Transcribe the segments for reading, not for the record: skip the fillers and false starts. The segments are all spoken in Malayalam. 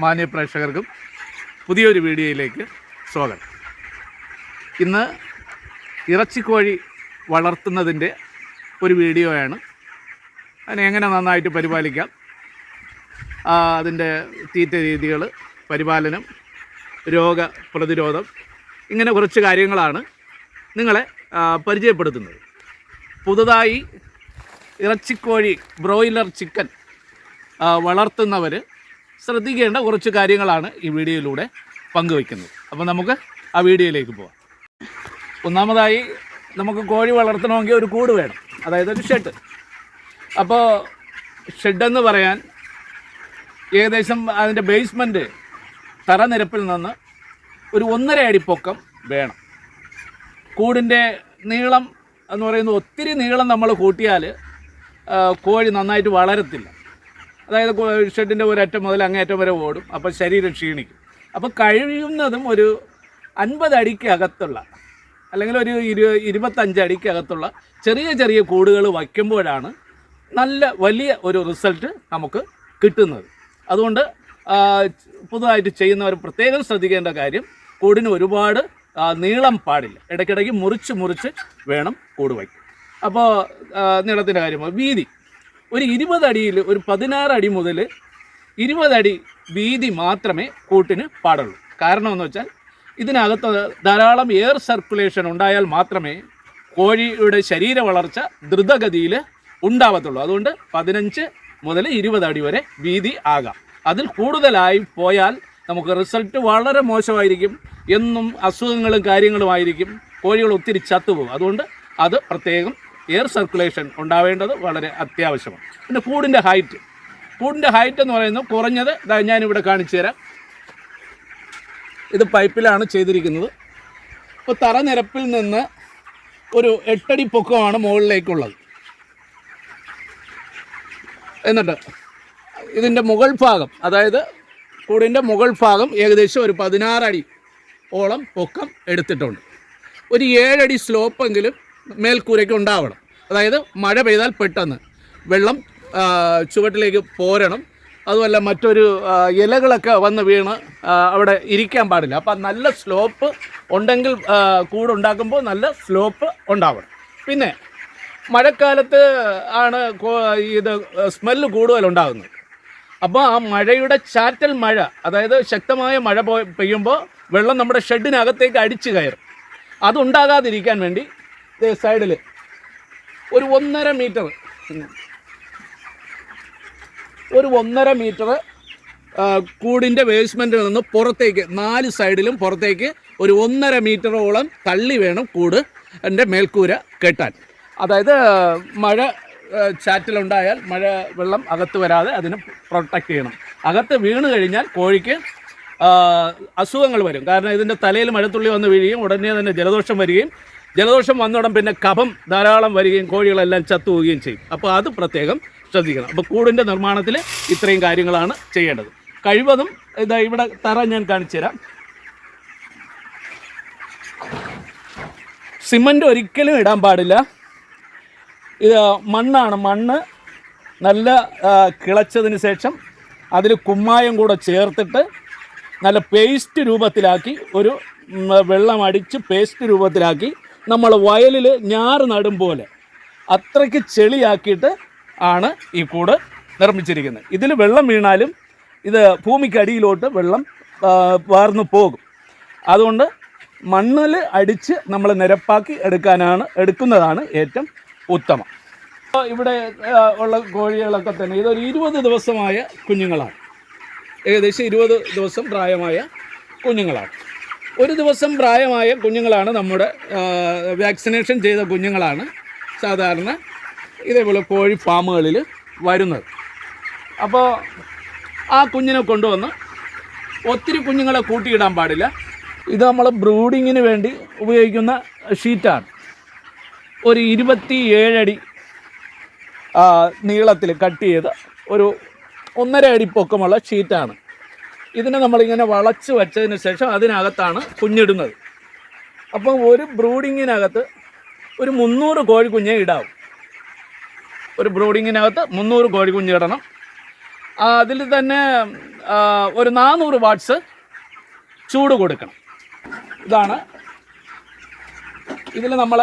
മാന്യ പ്രേക്ഷകർക്കും പുതിയൊരു വീഡിയോയിലേക്ക് സ്വാഗതം. ഇന്ന് ഇറച്ചിക്കോഴി വളർത്തുന്നതിൻ്റെ ഒരു വീഡിയോയാണ്. അതിനെ എങ്ങനെ നന്നായിട്ട് പരിപാലിക്കാം, അതിൻ്റെ തീറ്റ രീതികൾ, പരിപാലനം, രോഗപ്രതിരോധം, ഇങ്ങനെ കുറച്ച് കാര്യങ്ങളാണ് നിങ്ങളെ പരിചയപ്പെടുത്തുന്നത്. പുതുതായി ഇറച്ചിക്കോഴി, ബ്രോയിലർ ചിക്കൻ വളർത്തുന്നവർ ശ്രദ്ധിക്കേണ്ട കുറച്ച് കാര്യങ്ങളാണ് ഈ വീഡിയോയിലൂടെ പങ്കുവയ്ക്കുന്നത്. അപ്പോൾ നമുക്ക് ആ വീഡിയോയിലേക്ക് പോകാം. ഒന്നാമതായി നമുക്ക് കോഴി വളർത്തണമെങ്കിൽ ഒരു കൂട് വേണം, അതായത് ഒരു ഷെഡ്. അപ്പോൾ ഷെഡെന്ന് പറയാൻ ഏകദേശം അതിൻ്റെ ബേസ്മെൻറ്റ് തറനിരപ്പിൽ നിന്ന് ഒരു 1.5 അടി പൊക്കം വേണം. കൂടിൻ്റെ നീളം എന്ന് പറയുന്നത് ഒത്തിരി നീളം നമ്മൾ കൂട്ടിയാൽ കോഴി നന്നായിട്ട് വളരത്തില്ല. അതായത് ഷെഡിൻ്റെ ഒരറ്റം മുതൽ അങ്ങേയറ്റം വരെ ഓടും, അപ്പോൾ ശരീരം ക്ഷീണിക്കും. അപ്പോൾ കഴിയുന്നതും ഒരു 50 അടിക്കകത്തുള്ള അല്ലെങ്കിൽ ഒരു 25 അടിക്കകത്തുള്ള ചെറിയ ചെറിയ കൂടുകൾ വയ്ക്കുമ്പോഴാണ് നല്ല വലിയ ഒരു റിസൾട്ട് നമുക്ക് കിട്ടുന്നത്. അതുകൊണ്ട് പുതുതായിട്ട് ചെയ്യുന്നവർ പ്രത്യേകം ശ്രദ്ധിക്കേണ്ട കാര്യം, കൂടിന് ഒരുപാട് നീളം പാടില്ല. ഇടയ്ക്കിടയ്ക്ക് മുറിച്ച് വേണം കൂട് വയ്ക്കും. അപ്പോൾ നീളത്തിൻ്റെ കാര്യം, വീതി ഒരു 20 അടിയിൽ ഒരു 16 അടി മുതൽ 20 അടി വീതി മാത്രമേ കൂട്ടിന് പാടുള്ളൂ. കാരണം എന്ന് വെച്ചാൽ ഇതിനകത്ത് ധാരാളം എയർ സർക്കുലേഷൻ ഉണ്ടായാൽ മാത്രമേ കോഴിയുടെ ശരീര വളർച്ച ദ്രുതഗതിയിൽ ഉണ്ടാവത്തുള്ളൂ. അതുകൊണ്ട് 15 മുതൽ 20 അടി വരെ വീതി ആകാം. അതിൽ കൂടുതലായി പോയാൽ നമുക്ക് റിസൾട്ട് വളരെ മോശമായിരിക്കും. എന്നും അസുഖങ്ങളും കാര്യങ്ങളുമായിരിക്കും, കോഴികൾ ഒത്തിരി ചത്തുപോകും. അതുകൊണ്ട് അത് പ്രത്യേകം എയർ സർക്കുലേഷൻ ഉണ്ടാവേണ്ടത് വളരെ അത്യാവശ്യമാണ്. പിന്നെ കൂടിൻ്റെ ഹൈറ്റ് എന്ന് പറയുന്നത് കുറഞ്ഞത് ഞാനിവിടെ കാണിച്ചു തരാം. ഇത് പൈപ്പിലാണ് ചെയ്തിരിക്കുന്നത്. ഇപ്പോൾ തറനിരപ്പിൽ നിന്ന് ഒരു 8 അടി പൊക്കമാണ് മുകളിലേക്കുള്ളത്. എന്നിട്ട് ഇതിൻ്റെ മുകൾ ഭാഗം, അതായത് കൂടിൻ്റെ മുകൾ ഭാഗം ഏകദേശം ഒരു 16 അടി ഓളം പൊക്കം എടുത്തിട്ടുണ്ട്. ഒരു 7 അടി സ്ലോപ്പെങ്കിലും മേൽക്കൂരയ്ക്ക് ഉണ്ടാവണം. അതായത് മഴ പെയ്താൽ പെട്ടെന്ന് വെള്ളം ചുവട്ടിലേക്ക് പോരണം. അതുമല്ല മറ്റൊരു ഇലകളൊക്കെ വന്ന് വീണ് അവിടെ ഇരിക്കാൻ പാടില്ല. അപ്പം നല്ല സ്ലോപ്പ് ഉണ്ടെങ്കിൽ കൂടുണ്ടാക്കുമ്പോൾ നല്ല സ്ലോപ്പ് ഉണ്ടാവണം. പിന്നെ മഴക്കാലത്ത് ആണ് ഇത് സ്മെല്ല് കൂടുതലുണ്ടാകുന്നത്. അപ്പോൾ ആ മഴയുടെ ചാറ്റൽ മഴ, അതായത് ശക്തമായ മഴ പെയ്യുമ്പോൾ വെള്ളം നമ്മുടെ ഷെഡിനകത്തേക്ക് അടിച്ചു കയറും. അതുണ്ടാകാതിരിക്കാൻ വേണ്ടി സൈഡിൽ ഒരു 1.5 മീറ്റർ കൂടിൻ്റെ ബേസ്മെൻറ്റിൽ നിന്ന് പുറത്തേക്ക് 4 സൈഡിലും പുറത്തേക്ക് ഒരു 1.5 മീറ്ററോളം തള്ളി വേണം കൂട് എൻ്റെ മേൽക്കൂര കെട്ടാൻ. അതായത് മഴ ചാറ്റിലുണ്ടായാൽ മഴ വെള്ളം അകത്ത് വരാതെ അതിനെ പ്രൊട്ടക്റ്റ് ചെയ്യണം. അകത്ത് വീണ് കഴിഞ്ഞാൽ കോഴിക്ക് അസുഖങ്ങൾ വരും. കാരണം ഇതിൻ്റെ തലയിൽ മഴത്തുള്ളി വന്ന് വീഴുകയും ഉടനെ തന്നെ ജലദോഷം വരികയും, ജലദോഷം വന്നോടം പിന്നെ കഫം ധാരാളം വരികയും കോഴികളെല്ലാം ചത്തുപോവുകയും ചെയ്യും. അപ്പോൾ അത് പ്രത്യേകം ശ്രദ്ധിക്കണം. അപ്പോൾ കൂടിൻ്റെ നിർമ്മാണത്തിൽ ഇത്രയും കാര്യങ്ങളാണ് ചെയ്യേണ്ടത്. കഴിവതും ഇതാ ഇവിടെ തറ ഞാൻ കാണിച്ചു തരാം. സിമൻറ്റ് ഒരിക്കലും ഇടാൻ പാടില്ല. ഇത് മണ്ണാണ്. മണ്ണ് നല്ല കിളച്ചതിന് ശേഷം അതിൽ കുമ്മായം കൂടെ ചേർത്തിട്ട് നല്ല പേസ്റ്റ് രൂപത്തിലാക്കി, ഒരു വെള്ളം അടിച്ച് പേസ്റ്റ് രൂപത്തിലാക്കി നമ്മൾ വയലിൽ ഞാറ് നടും പോലെ അത്രയ്ക്ക് ചെളിയാക്കിയിട്ട് ആണ് ഈ കൂട് നിർമ്മിച്ചിരിക്കുന്നത്. ഇതിൽ വെള്ളം വീണാലും ഇത് ഭൂമിക്കടിയിലോട്ട് വെള്ളം വാർന്നു പോകും. അതുകൊണ്ട് മണ്ണിൽ അടിച്ച് നമ്മൾ നിരപ്പാക്കി എടുക്കുന്നതാണ് ഏറ്റവും ഉത്തമം. ഇവിടെ ഉള്ള കോഴികളൊക്കെ തന്നെ ഇതൊരു 20 ദിവസമായ കുഞ്ഞുങ്ങളാണ്. ഏകദേശം 20 ദിവസം പ്രായമായ കുഞ്ഞുങ്ങളാണ്. ഒരു ദിവസം പ്രായമായ കുഞ്ഞുങ്ങളാണ് നമ്മുടെ വാക്സിനേഷൻ ചെയ്ത കുഞ്ഞുങ്ങളാണ് സാധാരണ ഇതേപോലെ കോഴി ഫാമുകളിൽ വരുന്നത്. അപ്പോൾ ആ കുഞ്ഞിനെ കൊണ്ടുവന്ന് ഒത്തിരി കുഞ്ഞുങ്ങളെ കൂട്ടിയിടാൻ പാടില്ല. ഇത് നമ്മൾ ബ്രൂഡിങ്ങിന് വേണ്ടി ഉപയോഗിക്കുന്ന ഷീറ്റാണ്. ഒരു 27 അടി നീളത്തിൽ കട്ട് ചെയ്ത് ഒരു 1.5 അടി പൊക്കമുള്ള ഷീറ്റാണ്. ഇതിനെ നമ്മളിങ്ങനെ വളച്ച് വച്ചതിന് ശേഷം അതിനകത്താണ് കുഞ്ഞിടുന്നത്. അപ്പം ഒരു ബ്രൂഡിങ്ങിനകത്ത് ഒരു 300 കോഴിക്കുഞ്ഞേ ഇടാവും. ഒരു ബ്രൂഡിങ്ങിനകത്ത് 300 കോഴിക്കുഞ്ഞ് ഇടണം. അതിൽ തന്നെ ഒരു 400 വാട്ട്സ് ചൂട് കൊടുക്കണം. ഇതാണ് ഇതിൽ നമ്മൾ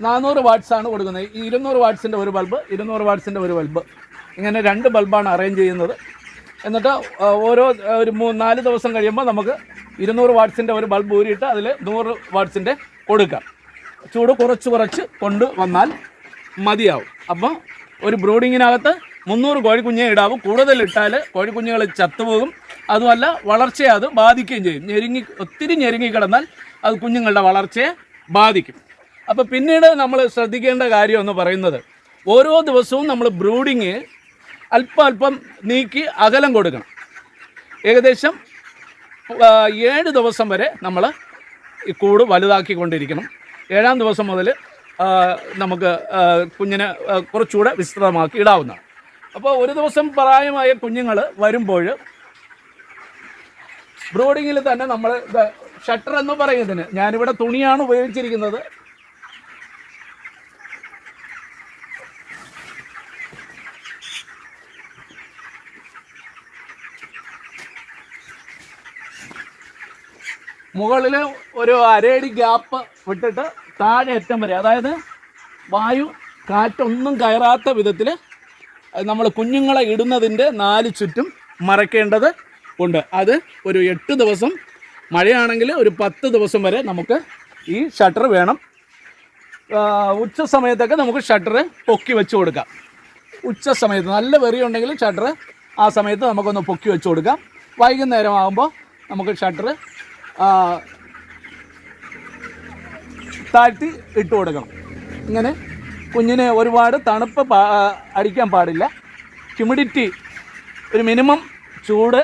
400 വാട്ട്സാണ് കൊടുക്കുന്നത്. ഈ 200 വാട്ട്സിൻ്റെ ഒരു ബൾബ്, 200 വാട്ട്സിൻ്റെ ഒരു ബൾബ്, ഇങ്ങനെ 2 ബൾബാണ് അറേഞ്ച് ചെയ്യുന്നത്. എന്നിട്ട് ഓരോ ഒരു 4 ദിവസം കഴിയുമ്പോൾ നമുക്ക് 200 വാട്ട്സിൻ്റെ ഒരു ബൾബ് ഊരിയിട്ട് അതിൽ 100 വാട്ട്സിൻ്റെ കൊടുക്കാം. ചൂട് കുറച്ച് കൊണ്ട് വന്നാൽ മതിയാവും. അപ്പോൾ ഒരു ബ്രൂഡിങ്ങിനകത്ത് 300 കോഴിക്കുഞ്ഞെ ഇടാവും. കൂടുതലിട്ടാൽ കോഴിക്കുഞ്ഞുങ്ങൾ ചത്തുപോകും. അതുമല്ല വളർച്ചയെ അത് ബാധിക്കുകയും ചെയ്യും. ഒത്തിരി ഞെരുങ്ങി കിടന്നാൽ അത് കുഞ്ഞുങ്ങളുടെ വളർച്ചയെ ബാധിക്കും. അപ്പോൾ പിന്നീട് നമ്മൾ ശ്രദ്ധിക്കേണ്ട കാര്യം എന്ന് പറയുന്നത്, ഓരോ ദിവസവും നമ്മൾ ബ്രൂഡിങ് അല്പം നീക്കി അകലം കൊടുക്കണം. ഏകദേശം 7 ദിവസം വരെ നമ്മൾ ഈ കൂട് വലുതാക്കിക്കൊണ്ടിരിക്കണം. 7-ാം ദിവസം മുതൽ നമുക്ക് കുഞ്ഞിനെ കുറച്ചുകൂടെ വിസ്തൃതമാക്കി ഇടാവുന്നതാണ്. അപ്പോൾ ഒരു ദിവസം പ്രായമായ കുഞ്ഞുങ്ങൾ വരുമ്പോൾ ബ്രൂഡിങ്ങിൽ തന്നെ നമ്മൾ ഷട്ടർ എന്ന് പറയുന്നതിന് ഞാനിവിടെ തുണിയാണ് ഉപയോഗിച്ചിരിക്കുന്നത്. മുകളിൽ ഒരു അരയടി ഗ്യാപ്പ് വിട്ടിട്ട് താഴെ അറ്റം വരെ, അതായത് വായു കാറ്റൊന്നും കയറാത്ത വിധത്തിൽ നമ്മൾ കുഞ്ഞുങ്ങളെ ഇടുന്നതിൻ്റെ 4 ചുറ്റും മറയ്ക്കേണ്ടത് ഉണ്ട്. അത് ഒരു 8 ദിവസം, മഴയാണെങ്കിൽ ഒരു 10 ദിവസം വരെ നമുക്ക് ഈ ഷട്ടർ വേണം. ഉച്ച സമയത്തൊക്കെ നമുക്ക് ഷട്ടർ പൊക്കി വെച്ച് കൊടുക്കാം. ഉച്ച സമയത്ത് നല്ല വെറിയുണ്ടെങ്കിൽ ഷട്ടർ ആ സമയത്ത് നമുക്കൊന്ന് പൊക്കി വെച്ച് കൊടുക്കാം. വൈകുന്നേരം ആകുമ്പോൾ നമുക്ക് ഷട്ടർ താഴ്ത്തി ഇട്ട് കൊടുക്കണം. ഇങ്ങനെ കുഞ്ഞിന് ഒരുപാട് തണുപ്പ് അടിക്കാൻ പാടില്ല. ഹ്യൂമിഡിറ്റി ഒരു മിനിമം ചൂട്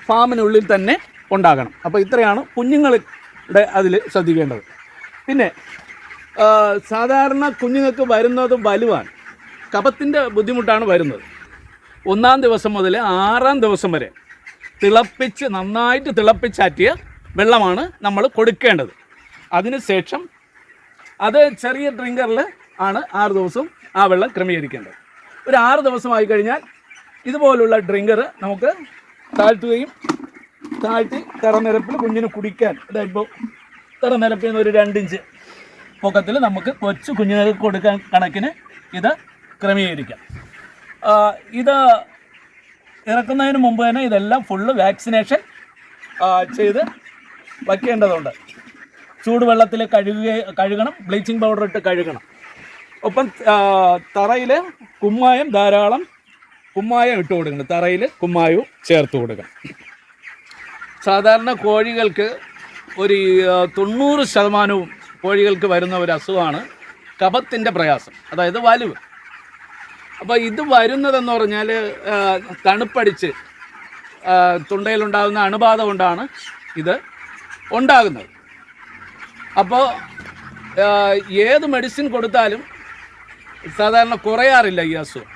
ഫാമിനുള്ളിൽ തന്നെ ഉണ്ടാകണം. അപ്പോൾ ഇത്രയാണ് കുഞ്ഞുങ്ങളുടെ അതിൽ ശ്രദ്ധിക്കേണ്ടത്. പിന്നെ സാധാരണ കുഞ്ഞുങ്ങൾക്ക് വരുന്നത് വലുവാണ്, കഫത്തിൻ്റെ ബുദ്ധിമുട്ടാണ് വരുന്നത്. 1-ാം ദിവസം മുതൽ 6-ാം ദിവസം വരെ നന്നായിട്ട് തിളപ്പിച്ചാറ്റിയ വെള്ളമാണ് നമ്മൾ കൊടുക്കേണ്ടത്. അതിനുശേഷം അത് ചെറിയ ഡ്രിങ്കറിൽ ആണ് 6 ദിവസവും ആ വെള്ളം ക്രമീകരിക്കേണ്ടത്. ഒരു 6 ദിവസമായി കഴിഞ്ഞാൽ ഇതുപോലുള്ള ഡ്രിങ്കർ നമുക്ക് താഴ്ത്തി തറനിരപ്പിൽ കുഞ്ഞിന് കുടിക്കാൻ, ഇപ്പോൾ തറനിരപ്പിൽ നിന്ന് ഒരു 2 ഇഞ്ച് പൊക്കത്തിൽ നമുക്ക് കൊച്ചു കുഞ്ഞുങ്ങൾക്ക് കൊടുക്കാൻ കണക്കിന് ഇത് ക്രമീകരിക്കാം. ഇത് ഇറക്കുന്നതിന് മുമ്പ് തന്നെ ഇതെല്ലാം ഫുള്ള് വാക്സിനേഷൻ ചെയ്ത് വയ്ക്കേണ്ടതുണ്ട്. ചൂടുവെള്ളത്തിൽ കഴുകണം, ബ്ലീച്ചിങ് പൗഡർ ഇട്ട് കഴുകണം. ഒപ്പം തറയിൽ ധാരാളം കുമ്മായം ഇട്ട് കൊടുക്കണം. തറയിൽ കുമ്മായവും ചേർത്ത് കൊടുക്കണം. സാധാരണ കോഴികൾക്ക് ഒരു 90% കോഴികൾക്ക് വരുന്ന ഒരു അസുഖമാണ് കഫത്തിൻ്റെ പ്രയാസം, അതായത് വലിവ്. അപ്പോൾ ഇത് വരുന്നതെന്ന് പറഞ്ഞാൽ തണുപ്പടിച്ച് തൊണ്ടയിലുണ്ടാകുന്ന അണുബാധ കൊണ്ടാണ് ഇത് ഉണ്ടാകുന്നത്. അപ്പോൾ ഏത് മെഡിസിൻ കൊടുത്താലും സാധാരണ കുറയാറില്ല ഈ അസുഖം.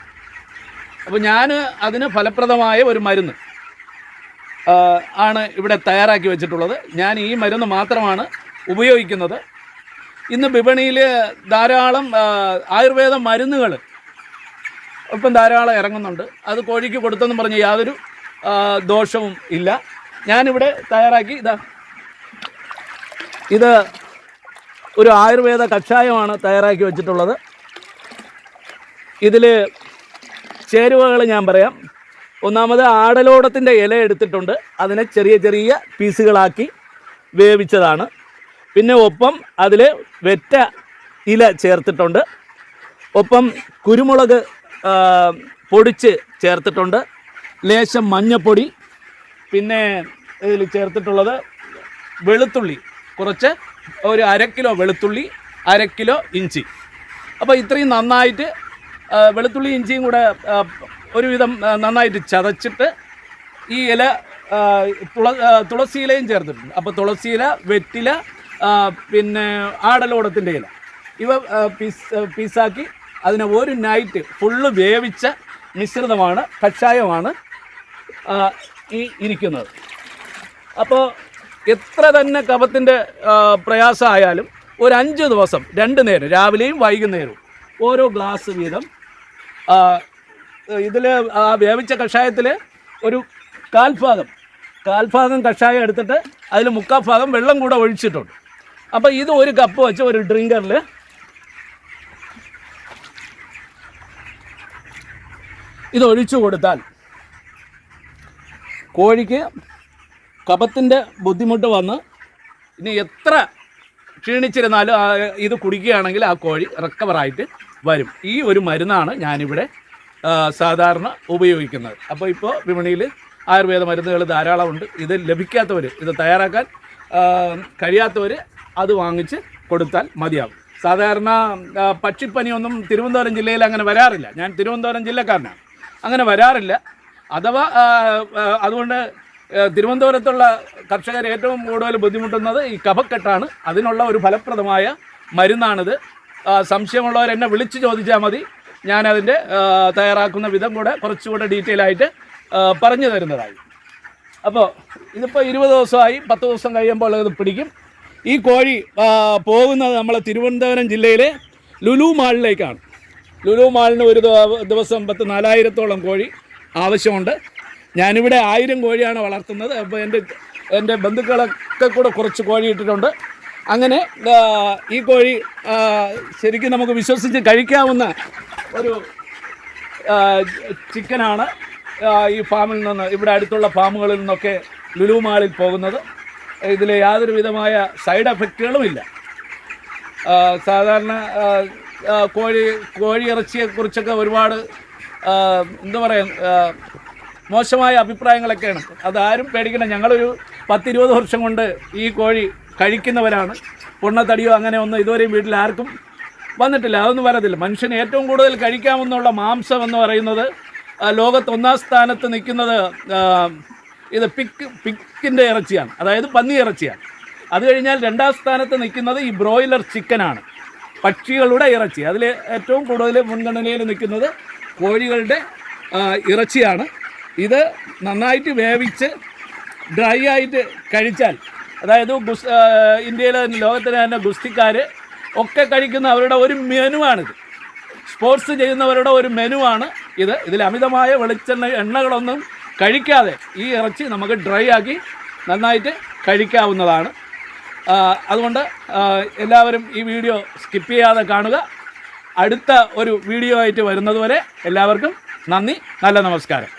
അപ്പോൾ ഞാൻ അതിന് ഫലപ്രദമായ ഒരു മരുന്ന് ആണ് ഇവിടെ തയ്യാറാക്കി വെച്ചിട്ടുള്ളത്. ഞാൻ ഈ മരുന്ന് മാത്രമാണ് ഉപയോഗിക്കുന്നത്. ഇന്ന് വിപണിയിൽ ധാരാളം ആയുർവേദ മരുന്നുകൾ ഇപ്പം ധാരാളം ഇറങ്ങുന്നുണ്ട്. അത് കോഴിക്ക് കൊടുത്തെന്ന് പറഞ്ഞ് യാതൊരു ദോഷവും ഇല്ല. ഞാനിവിടെ തയ്യാറാക്കി ഇത് ഒരു ആയുർവേദ കഷായമാണ് തയ്യാറാക്കി വെച്ചിട്ടുള്ളത്. ഇതിൽ ചേരുവകൾ ഞാൻ പറയാം. ഒന്നാമത് ആടലോടത്തിൻ്റെ ഇല എടുത്തിട്ടുണ്ട്, അതിനെ ചെറിയ ചെറിയ പീസുകളാക്കി വേവിച്ചതാണ്. പിന്നെ ഒപ്പം അതിൽ വെറ്റ ഇല ചേർത്തിട്ടുണ്ട്. ഒപ്പം കുരുമുളക് പൊടിച്ച് ചേർത്തിട്ടുണ്ട്, ലേശം മഞ്ഞപ്പൊടി, പിന്നെ ഇതിൽ ചേർത്തിട്ടുള്ളത് വെളുത്തുള്ളി, കുറച്ച് ഒരു 1/2 കിലോ വെളുത്തുള്ളി, 1/2 കിലോ ഇഞ്ചി. അപ്പോൾ ഇത്രയും നന്നായിട്ട് വെളുത്തുള്ളി ഇഞ്ചിയും കൂടെ ഒരുവിധം നന്നായിട്ട് ചതച്ചിട്ട് ഈ ഇല തുളസിയിലയും ചേർത്തിട്ടുണ്ട്. അപ്പോൾ തുളസിയില, വെറ്റില, പിന്നെ ആടലോടത്തിൻ്റെ ഇല, ഇവ പീസാക്കി അതിനെ ഒരു നൈറ്റ് ഫുള്ള് വേവിച്ച മിശ്രിതമാണ്, കഷായമാണ് ഈ ഇരിക്കുന്നത്. അപ്പോൾ എത്ര തന്നെ കഫത്തിൻ്റെ പ്രയാസമായാലും ഒരു 5 ദിവസം 2 നേരം, രാവിലെയും വൈകുന്നേരവും ഓരോ ഗ്ലാസ് വീതം ഇതിൽ വേവിച്ച കഷായത്തിൽ ഒരു കാൽഭാഗം കഷായം എടുത്തിട്ട് അതിൽ 3/4 ഭാഗം വെള്ളം കൂടെ ഒഴിച്ചിട്ടുണ്ട്. അപ്പോൾ ഇത് ഒരു കപ്പ് വെച്ച് ഒരു ഡ്രിങ്കറിൽ ഇത് ഒഴിച്ചു കൊടുത്താൽ കോഴിക്ക് കഫത്തിൻ്റെ ബുദ്ധിമുട്ട് വന്ന് ഇനി എത്ര ക്ഷീണിച്ചിരുന്നാലും ഇത് കുടിക്കുകയാണെങ്കിൽ ആ കോഴി റിക്കവറായിട്ട് വരും. ഈ ഒരു മരുന്നാണ് ഞാനിവിടെ സാധാരണ ഉപയോഗിക്കുന്നത്. അപ്പോൾ ഇപ്പോൾ വിപണിയിൽ ആയുർവേദ മരുന്നുകൾ ധാരാളമുണ്ട്. ഇത് ലഭിക്കാത്തവർ, ഇത് തയ്യാറാക്കാൻ കഴിയാത്തവർ അത് വാങ്ങിച്ച് കൊടുത്താൽ മതിയാവും. സാധാരണ പക്ഷിപ്പനിയൊന്നും തിരുവനന്തപുരം ജില്ലയിൽ അങ്ങനെ വരാറില്ല. ഞാൻ തിരുവനന്തപുരം ജില്ലക്കാരനാണ്, അങ്ങനെ വരാറില്ല. അഥവാ അതുകൊണ്ട് തിരുവനന്തപുരത്തുള്ള കർഷകർ ഏറ്റവും കൂടുതൽ ബുദ്ധിമുട്ടുന്നത് ഈ കഫക്കെട്ടാണ്. അതിനുള്ള ഒരു ഫലപ്രദമായ മരുന്നാണിത്. സംശയമുള്ളവർ എന്നെ വിളിച്ച് ചോദിച്ചാൽ മതി. ഞാനതിൻ്റെ തയ്യാറാക്കുന്ന വിധം കൂടെ കുറച്ചുകൂടെ ഡീറ്റെയിൽ ആയിട്ട് പറഞ്ഞു തരുന്നതായി. അപ്പോൾ ഇതിപ്പോൾ 20 ദിവസമായി, 10 ദിവസം കഴിയുമ്പോൾ ഇത് പിടിക്കും. ഈ കോഴി പോകുന്നത് നമ്മളെ തിരുവനന്തപുരം ജില്ലയിലെ ലുലു മാളിലേക്കാണ്. ലുലു മാളിന് ഒരു ദിവസം 4000-ഓളം കോഴി ആവശ്യമുണ്ട്. ഞാനിവിടെ 1000 കോഴിയാണ് വളർത്തുന്നത്. അപ്പോൾ എൻ്റെ ബന്ധുക്കളൊക്കെ കൂടെ കുറച്ച് കോഴി ഇട്ടിട്ടുണ്ട്. അങ്ങനെ ഈ കോഴി ശരിക്കും നമുക്ക് വിശ്വസിച്ച് കഴിക്കാവുന്ന ഒരു ചിക്കനാണ്. ഈ ഫാമിൽ നിന്ന്, ഇവിടെ അടുത്തുള്ള ഫാമുകളിൽ നിന്നൊക്കെ ലുലു മാളിൽ പോകുന്നത്. ഇതിൽ യാതൊരു വിധമായ സൈഡ് എഫക്റ്റുകളുമില്ല. സാധാരണ കോഴി ഇറച്ചിയെക്കുറിച്ചൊക്കെ ഒരുപാട് എന്താ പറയുക, മോശമായ അഭിപ്രായങ്ങളൊക്കെയാണ്. അതാരും പേടിക്കണം. ഞങ്ങളൊരു 10-20 വർഷം കൊണ്ട് ഈ കോഴി കഴിക്കുന്നവരാണ്. പൊണ്ണത്തടിയോ അങ്ങനെ ഒന്നും ഇതുവരെയും വീട്ടിൽ ആർക്കും വന്നിട്ടില്ല. അതൊന്നും വരത്തില്ല. മനുഷ്യന് ഏറ്റവും കൂടുതൽ കഴിക്കാമെന്നുള്ള മാംസം എന്ന് പറയുന്നത് ലോകത്ത് 1-ാം സ്ഥാനത്ത് നിൽക്കുന്നത് ഇത് പിക്കിൻ്റെ ഇറച്ചിയാണ്, അതായത് പന്നി ഇറച്ചിയാണ്. അത് കഴിഞ്ഞാൽ 2-ാം സ്ഥാനത്ത് നിൽക്കുന്നത് ഈ ബ്രോയിലർ ചിക്കനാണ്, പക്ഷികളുടെ ഇറച്ചി. അതിൽ ഏറ്റവും കൂടുതൽ മുൻഗണനയിൽ നിൽക്കുന്നത് കോഴികളുടെ ഇറച്ചിയാണ്. ഇത് നന്നായിട്ട് വേവിച്ച് ഡ്രൈ ആയിട്ട് കഴിച്ചാൽ, അതായത് ഇന്ത്യയിലെ ലോകത്തിലെ തന്നെ ഗുസ്തിക്കാർ ഒക്കെ കഴിക്കുന്ന അവരുടെ ഒരു മെനുവാണിത്. സ്പോർട്സ് ചെയ്യുന്നവരുടെ ഒരു മെനുവാണ് ഇത്. ഇതിൽ അമിതമായ എണ്ണകളൊന്നും കഴിക്കാതെ ഈ ഇറച്ചി നമുക്ക് ഡ്രൈ ആക്കി നന്നായിട്ട് കഴിക്കാവുന്നതാണ്. അതുകൊണ്ട് എല്ലാവരും ഈ വീഡിയോ സ്കിപ്പ് ചെയ്യാതെ കാണുക. അടുത്ത ഒരു വീഡിയോ ആയിട്ട് വരുന്നതുവരെ എല്ലാവർക്കും നന്ദി, നല്ല നമസ്കാരം.